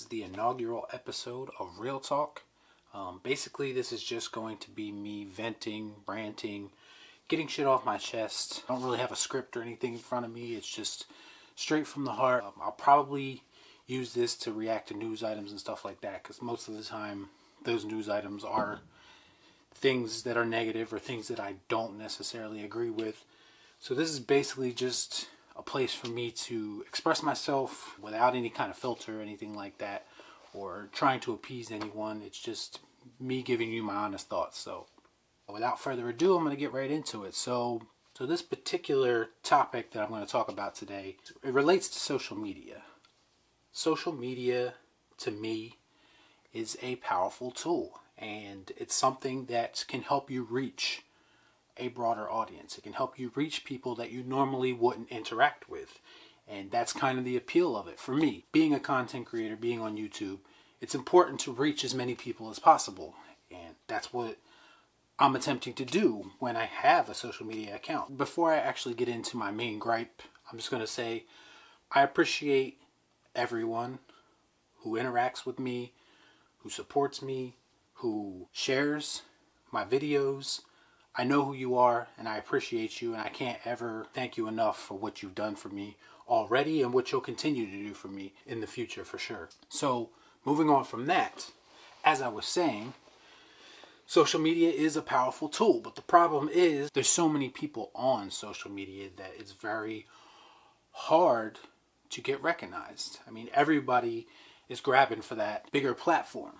the inaugural episode of Real Talk. Basically, this is just going to be me venting, ranting, getting shit off my chest. I don't really have a script or anything in front of me. It's just straight from the heart. I'll probably use this to react to news items and stuff like that, because most of the time those news items are things that are negative or things that I don't necessarily agree with. So this is basically just a place for me to express myself without any kind of filter or anything like that, or trying to appease anyone. It's just me giving you my honest thoughts. So without further ado, I'm going to get right into it. So this particular topic that I'm going to talk about today, it relates to social media. Social media, to me, is a powerful tool, and it's something that can help you reach a broader audience. It can help you reach people that you normally wouldn't interact with. And that's kind of the appeal of it. For me, being a content creator, being on YouTube, it's important to reach as many people as possible. And that's what I'm attempting to do when I have a social media account. Before I actually get into my main gripe, I'm just going to say I appreciate everyone who interacts with me, who supports me, who shares my videos. I know who you are, and I appreciate you, and I can't ever thank you enough for what you've done for me already and what you'll continue to do for me in the future for sure. So moving on from that, as I was saying, social media is a powerful tool, but the problem is there's so many people on social media that it's very hard to get recognized. I mean, everybody is grabbing for that bigger platform.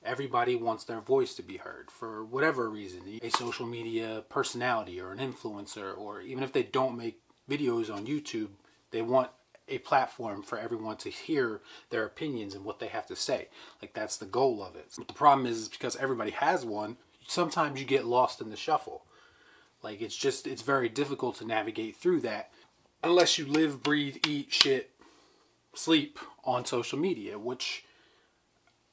Everybody wants their voice to be heard for whatever reason. A social media personality or an influencer, or even if they don't make videos on YouTube, they want a platform for everyone to hear their opinions and what they have to say. Like, that's the goal of it. But the problem is because everybody has one, sometimes you get lost in the shuffle. Like, it's very difficult to navigate through that unless you live, breathe, eat, shit, sleep on social media, which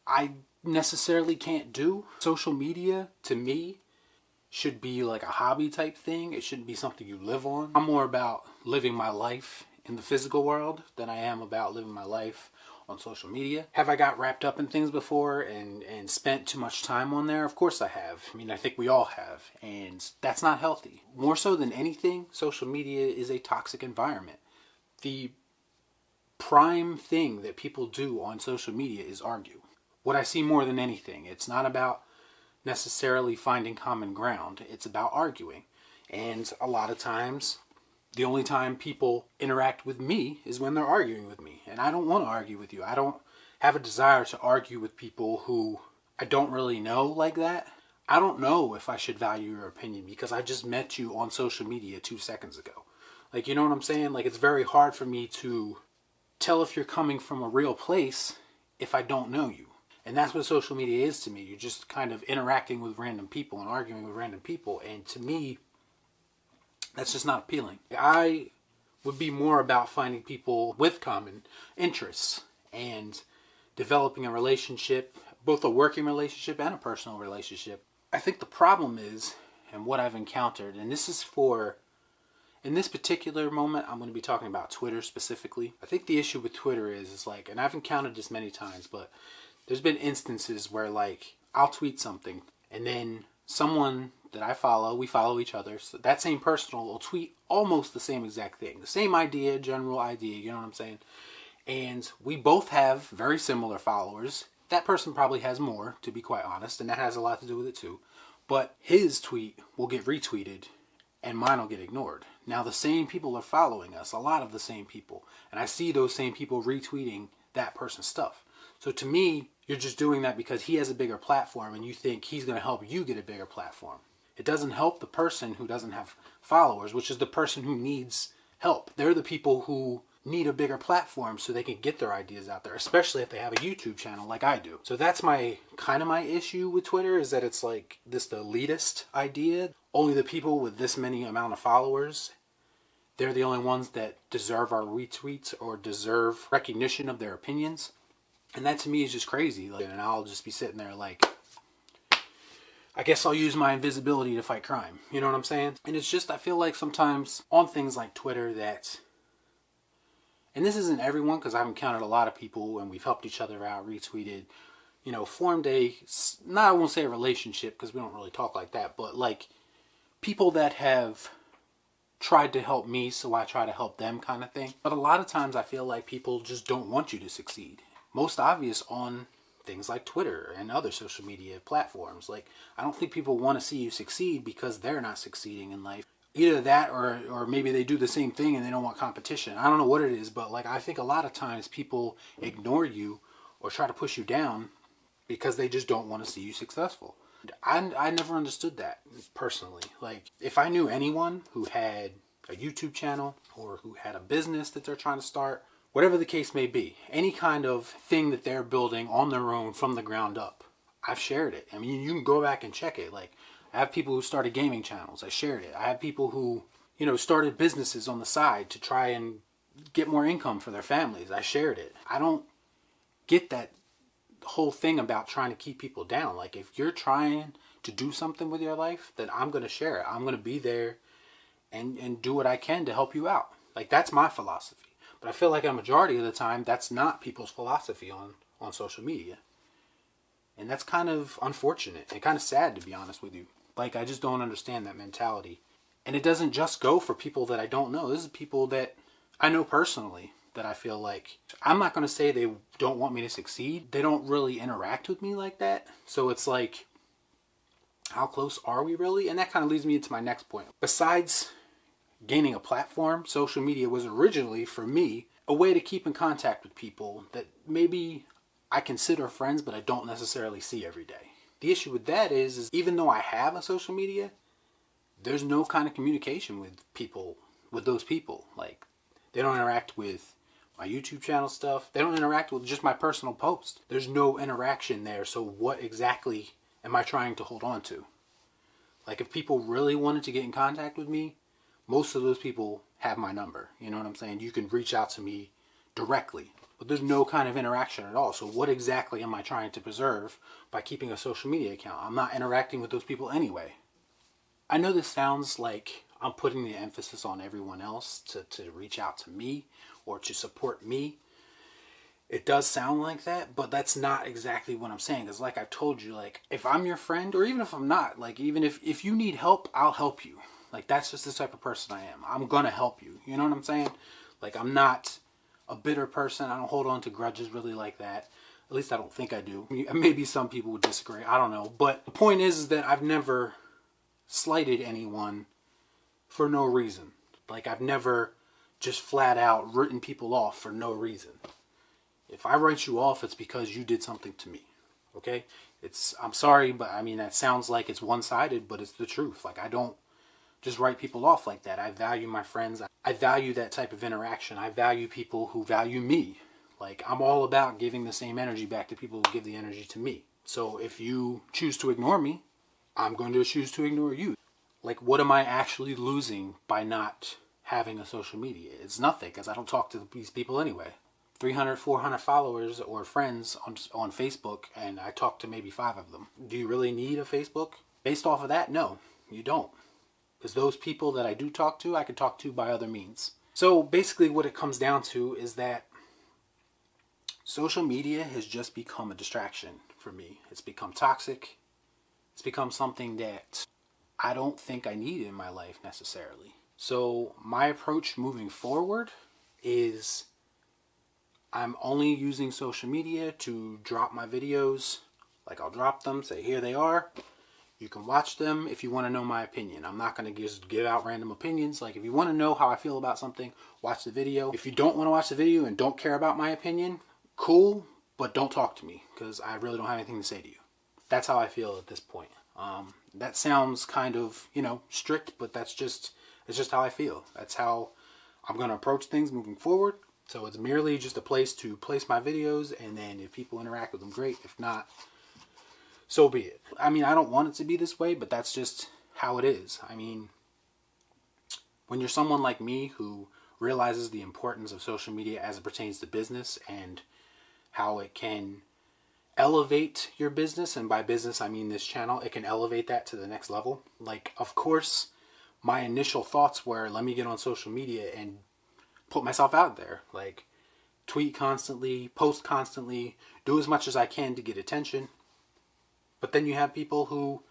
I necessarily can't do. Social media, to me, should be like a hobby type thing. It shouldn't be something you live on. I'm more about living my life in the physical world than I am about living my life on social media. Have I got wrapped up in things before and spent too much time on there? Of course I have. I mean, I think we all have, and that's not healthy. More so than anything, social media is a toxic environment. The prime thing that people do on social media is argue. What I see more than anything, it's not about necessarily finding common ground. It's about arguing. And a lot of times, the only time people interact with me is when they're arguing with me. And I don't want to argue with you. I don't have a desire to argue with people who I don't really know like that. I don't know if I should value your opinion because I just met you on social media 2 seconds ago. Like, you know what I'm saying? Like, it's very hard for me to tell if you're coming from a real place if I don't know you. And that's what social media is to me. You're just kind of interacting with random people and arguing with random people. And to me, that's just not appealing. I would be more about finding people with common interests and developing a relationship, both a working relationship and a personal relationship. I think the problem is, and what I've encountered, and this is in this particular moment, I'm going to be talking about Twitter specifically. I think the issue with Twitter is like, and I've encountered this many times, but there's been instances where, like, I'll tweet something and then someone that I follow, we follow each other, so that same person will tweet almost the same exact thing. The same idea, general idea, you know what I'm saying? And we both have very similar followers. That person probably has more, to be quite honest, and that has a lot to do with it too. But his tweet will get retweeted and mine will get ignored. Now, the same people are following us, a lot of the same people, and I see those same people retweeting that person's stuff. So to me, you're just doing that because he has a bigger platform and you think he's going to help you get a bigger platform. It doesn't help the person who doesn't have followers, which is the person who needs help. They're the people who need a bigger platform so they can get their ideas out there, especially if they have a YouTube channel like I do. So that's my issue with Twitter, is that it's like this elitist idea. Only the people with this many amount of followers, they're the only ones that deserve our retweets or deserve recognition of their opinions. And that to me is just crazy. Like, and I'll just be sitting there like, I guess I'll use my invisibility to fight crime. You know what I'm saying? And it's just, I feel like sometimes on things like Twitter that and this isn't everyone because I've encountered a lot of people and we've helped each other out, retweeted, formed I won't say a relationship because we don't really talk like that, but like people that have tried to help me so I try to help them kind of thing. But a lot of times I feel like people just don't want you to succeed. Most obvious on things like Twitter and other social media platforms. Like, I don't think people want to see you succeed because they're not succeeding in life. Either that or maybe they do the same thing and they don't want competition. I don't know what it is, but like I think a lot of times people ignore you or try to push you down because they just don't want to see you successful. I never understood that personally. Like, if I knew anyone who had a YouTube channel or who had a business that they're trying to start, whatever the case may be, any kind of thing that they're building on their own from the ground up, I've shared it. I mean, you can go back and check it. Like, I have people who started gaming channels. I shared it. I have people who, started businesses on the side to try and get more income for their families. I shared it. I don't get that whole thing about trying to keep people down. Like, if you're trying to do something with your life, then I'm going to share it. I'm going to be there and do what I can to help you out. Like, that's my philosophy. But I feel like a majority of the time, that's not people's philosophy on social media. And that's kind of unfortunate and kind of sad, to be honest with you. Like, I just don't understand that mentality. And it doesn't just go for people that I don't know. This is people that I know personally that I feel like, I'm not going to say they don't want me to succeed. They don't really interact with me like that. So it's like, how close are we really? And that kind of leads me into my next point. Besides gaining a platform, social media was originally, for me, a way to keep in contact with people that maybe I consider friends, but I don't necessarily see every day. The issue with that is even though I have a social media, there's no kind of communication with those people. Like, they don't interact with my YouTube channel stuff. They don't interact with just my personal posts. There's no interaction there. So what exactly am I trying to hold on to? Like, if people really wanted to get in contact with me, most of those people have my number. You know what I'm saying? You can reach out to me directly. But there's no kind of interaction at all. So what exactly am I trying to preserve by keeping a social media account? I'm not interacting with those people anyway. I know this sounds like I'm putting the emphasis on everyone else to reach out to me or to support me. It does sound like that, but that's not exactly what I'm saying. Because like I told you, like, if I'm your friend, or even if I'm not, like, even if you need help, I'll help you. Like, that's just the type of person I am. I'm gonna help you. You know what I'm saying? Like, I'm not a bitter person. I don't hold on to grudges really like that. At least I don't think I do. Maybe some people would disagree. I don't know. But the point is that I've never slighted anyone for no reason. Like, I've never just flat out written people off for no reason. If I write you off, it's because you did something to me. Okay? I'm sorry, but I mean, that sounds like it's one-sided, but it's the truth. Like, I don't just write people off like that. I value my friends. I value that type of interaction. I value people who value me. Like, I'm all about giving the same energy back to people who give the energy to me. So if you choose to ignore me, I'm going to choose to ignore you. Like, what am I actually losing by not having a social media? It's nothing, because I don't talk to these people anyway. 300, 400 followers or friends on Facebook, and I talk to maybe 5 of them. Do you really need a Facebook? Based off of that, no, you don't. Because those people that I do talk to, I can talk to by other means. So basically what it comes down to is that social media has just become a distraction for me. It's become toxic. It's become something that I don't think I need in my life necessarily. So my approach moving forward is I'm only using social media to drop my videos. Like, I'll drop them, say here they are. You can watch them if you want to know my opinion. I'm not going to just give out random opinions. Like, if you want to know how I feel about something, watch the video. If you don't want to watch the video and don't care about my opinion, cool, but don't talk to me because I really don't have anything to say to you. That's how I feel at this point. That sounds kind of, strict, but it's just how I feel. That's how I'm going to approach things moving forward. So it's merely just a place to place my videos, and then if people interact with them, great. If not, so be it. I mean, I don't want it to be this way, but that's just how it is. I mean, when you're someone like me who realizes the importance of social media as it pertains to business and how it can elevate your business, and by business I mean this channel, it can elevate that to the next level. Like, of course, my initial thoughts were, let me get on social media and put myself out there. Like, tweet constantly, post constantly, do as much as I can to get attention. But then you have people who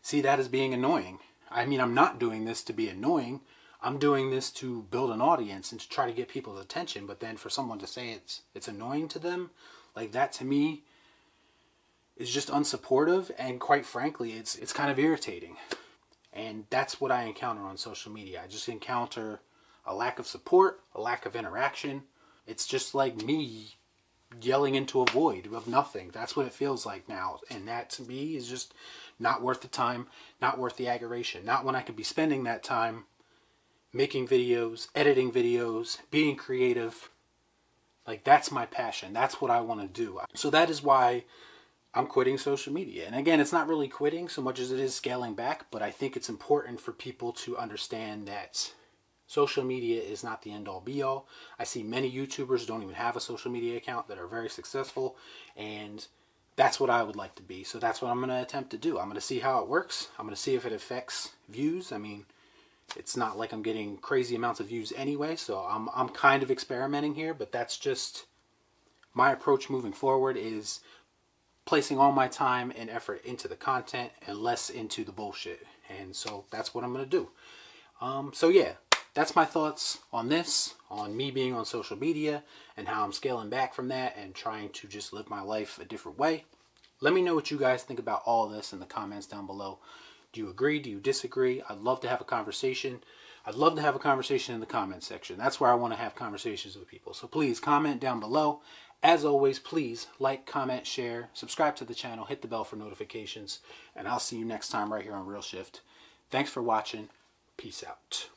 see that as being annoying. I mean, I'm not doing this to be annoying. I'm doing this to build an audience and to try to get people's attention. But then for someone to say it's annoying to them, like, that to me is just unsupportive. And quite frankly, it's kind of irritating. And that's what I encounter on social media. I just encounter a lack of support, a lack of interaction. It's just like me yelling into a void of nothing. That's what it feels like now. And that to me is just not worth the time, not worth the aggravation. Not when I could be spending that time making videos, editing videos, being creative. Like, that's my passion. That's what I want to do. So that is why I'm quitting social media. And again, it's not really quitting so much as it is scaling back, but I think it's important for people to understand that social media is not the end-all be-all. I see many YouTubers don't even have a social media account that are very successful, and that's what I would like to be. So that's what I'm going to attempt to do. I'm going to see how it works. I'm going to see if it affects views. I mean, it's not like I'm getting crazy amounts of views anyway, so I'm kind of experimenting here, but that's just my approach moving forward, is placing all my time and effort into the content and less into the bullshit. And so that's what I'm going to do. So yeah, that's my thoughts on this, on me being on social media and how I'm scaling back from that and trying to just live my life a different way. Let me know what you guys think about all this in the comments down below. Do you agree? Do you disagree? I'd love to have a conversation. I'd love to have a conversation in the comment section. That's where I want to have conversations with people. So please comment down below. As always, please like, comment, share, subscribe to the channel, hit the bell for notifications, and I'll see you next time right here on Real Shift. Thanks for watching. Peace out.